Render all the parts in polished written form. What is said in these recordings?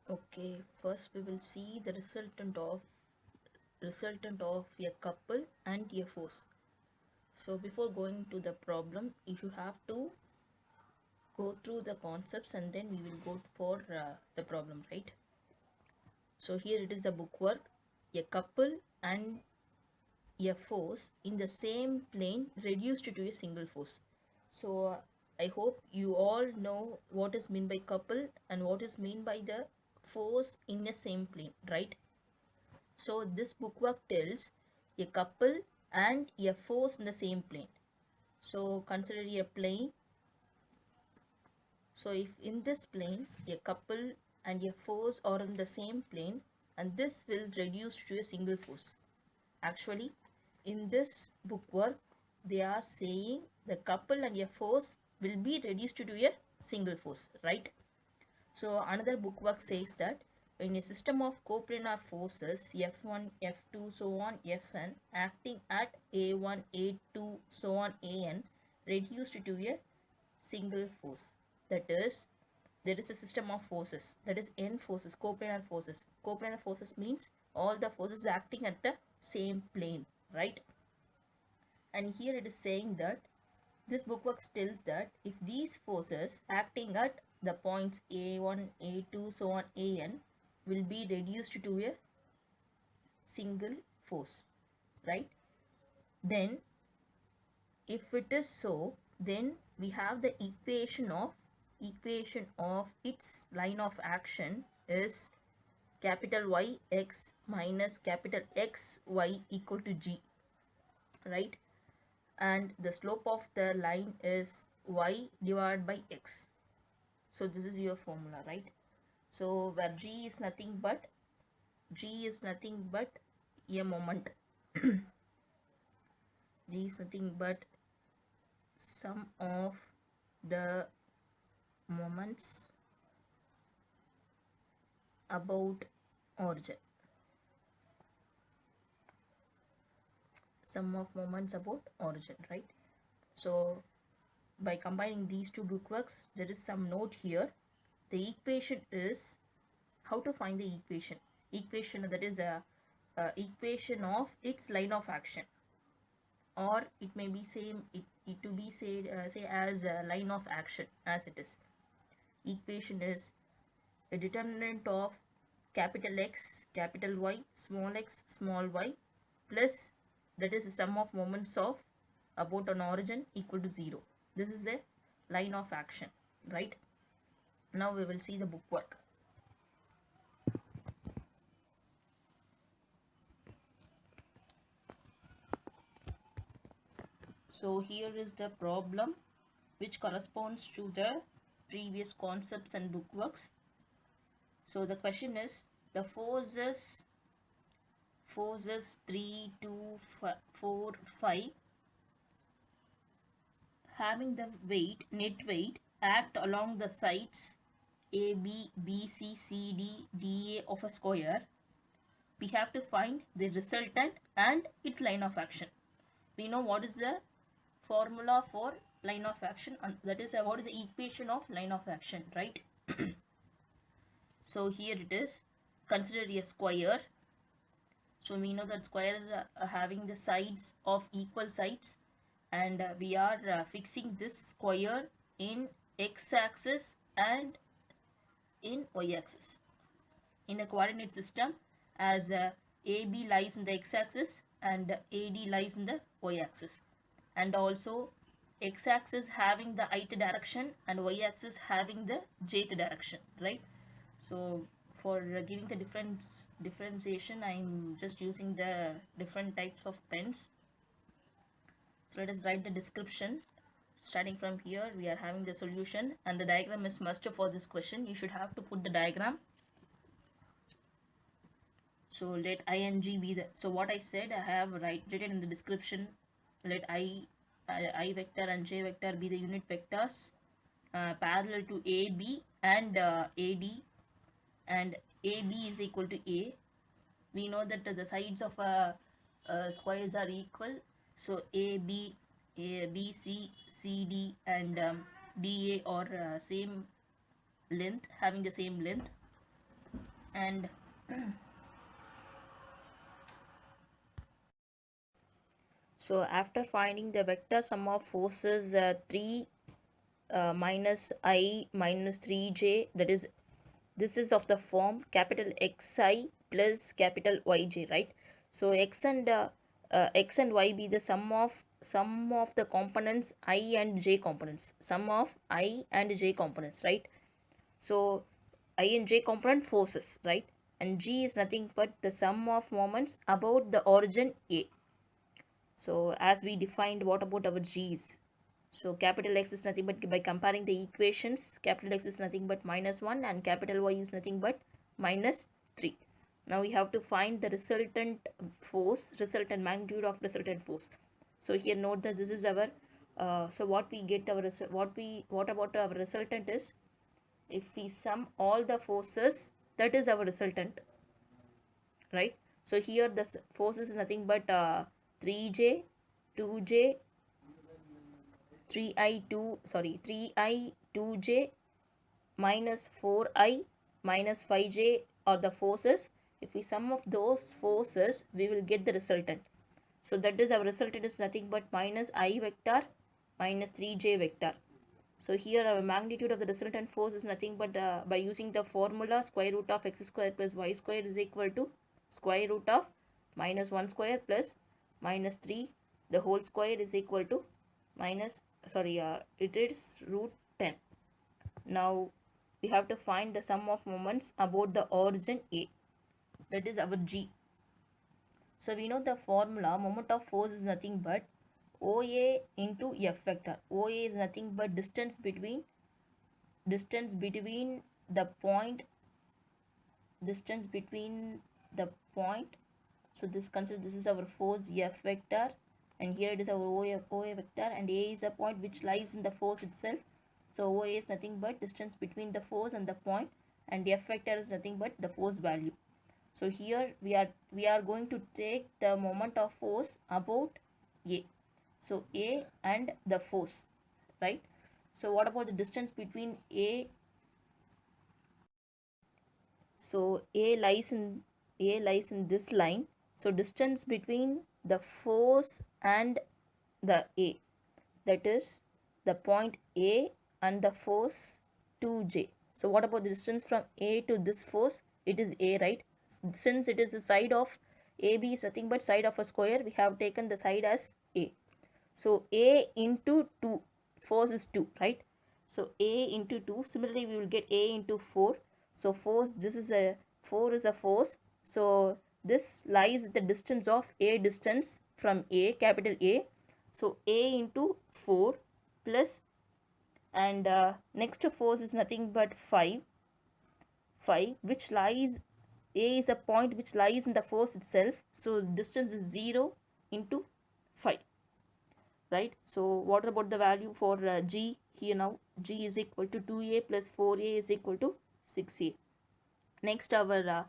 Okay, first we will see the resultant of a couple and a force. So before going to the problem, if you have to go through the concepts and then we will go for the problem, right? So here it is the bookwork. A couple and a force in the same plane reduced to a single force. So I hope you all know what is meant by couple and what is meant by the force in the same plane, right? So this bookwork tells a couple and a force in the same plane. So consider a plane. So if in this plane a couple and a force are in the same plane, and this will reduce to a single force. Actually, in this bookwork, they are saying the couple and a force will be reduced to a single force, right? So another bookwork says that in a system of coplanar forces F1, F2, so on, Fn acting at A1, A2, so on, An reduced to a single force. That is, there is a system of forces, that is n forces, coplanar forces. Coplanar forces means all the forces acting at the same plane, right? And here it is saying that this bookwork tells that if these forces acting at the points A1, A2, so on, An will be reduced to a single force, right? Then if it is so, then we have the equation of its line of action is capital Y x minus capital X y equal to G, right? And the slope of the line is y divided by x. So this is your formula, right? So where g is nothing but a moment. G is nothing but sum of the moments about origin. Sum of moments about origin, right? So by combining these two bookworks, there is some note here. The equation is how to find the equation that is a equation of its line of action, or it may be it to be said say as a line of action as it is. Equation is a determinant of capital X capital Y small x small y plus, that is the sum of moments of about an origin equal to 0. This is a line of action, right? Now we will see the bookwork. So here is the problem which corresponds to the previous concepts and bookworks. So the question is the forces 3, 2, 4, 5 having the net weight act along the sides A, B, B, C, C, D, D, A of a square. We have to find the resultant and its line of action. We know what is the formula for line of action, and that is what is the equation of line of action, right? So here it is, consider a square. So we know that squares are having the sides of equal sides, and we are fixing this square in x-axis and in y-axis in a coordinate system, as AB lies in the x-axis and AD lies in the y-axis, and also x-axis having the ith direction and y-axis having the jth direction, right? So for giving the differentiation, I'm just using the different types of pens. So let us write the description. Starting from here, we are having the solution, and the diagram is must for this question. You should have to put the diagram. So let ing be the, so what I said I have written in the description. Let I vector and j vector be the unit vectors parallel to AB and AD, and AB is equal to A. We know that the sides of squares are equal, so AB, BC, CD and DA are same length, having the same length. And so after finding the vector sum of forces 3 minus I minus 3j, that is, this is of the form capital Xi plus capital Yj, right? So x and y be the sum of the components I and j components, sum of I and j components, right? So I and j component forces, right? And g is nothing but the sum of moments about the origin A. So as we defined, what about our g's? So capital X is nothing but, by comparing the equations, capital X is nothing but minus 1 and capital Y is nothing but minus 3. Now we have to find the resultant force, resultant magnitude of resultant force. So here note that this is our, so what we get our, what about our resultant is, if we sum all the forces, that is our resultant, right? So here the forces is nothing but 3j, 2j, 3i 2j minus 4i minus 5j are the forces. If we sum of those forces, we will get the resultant. So that is, our resultant is nothing but minus I vector minus 3j vector. So here our magnitude of the resultant force is nothing but, by using the formula, square root of x square plus y square is equal to square root of minus 1 square plus minus 3 the whole square is equal to minus, it is root 10. Now we have to find the sum of moments about the origin A, that is our G. So we know the formula, moment of force is nothing but OA into F vector. OA is nothing but distance between the point, so this, consider this is our force F vector, and here it is our OA vector, and A is a point which lies in the force itself. So OA is nothing but distance between the force and the point, and F vector is nothing but the force value. So here we are going to take the moment of force about A. So A and the force, right? So what about the distance between A? So A lies in this line. So distance between the force and the A, that is the point A and the force 2j. So what about the distance from A to this force? It is A, right? Since it is the side of AB is nothing but side of a square, we have taken the side as A. So A into 2, force is 2, right? So A into 2, similarly we will get A into 4. So force, this is a 4 is a force. So this lies the distance of A, distance from A, capital A. So A into 4 plus, and next to force is nothing but 5, which lies, A is a point which lies in the force itself. So distance is 0 into 5. Right? So what about the value for G? Here now G is equal to 2A plus 4A is equal to 6A. Next, our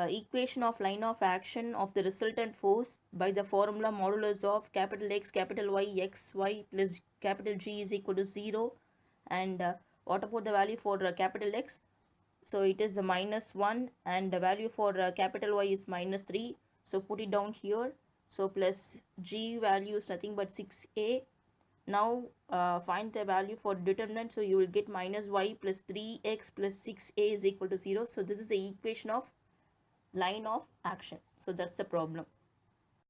equation of line of action of the resultant force by the formula modulus of capital X, capital Y, X, Y plus capital G is equal to 0. And what about the value for capital X? So it is a minus 1, and the value for capital Y is minus 3. So put it down here. So plus G value is nothing but 6A. Now find the value for determinant. So you will get minus y plus 3x plus 6a is equal to 0. So this is the equation of line of action. So that's the problem.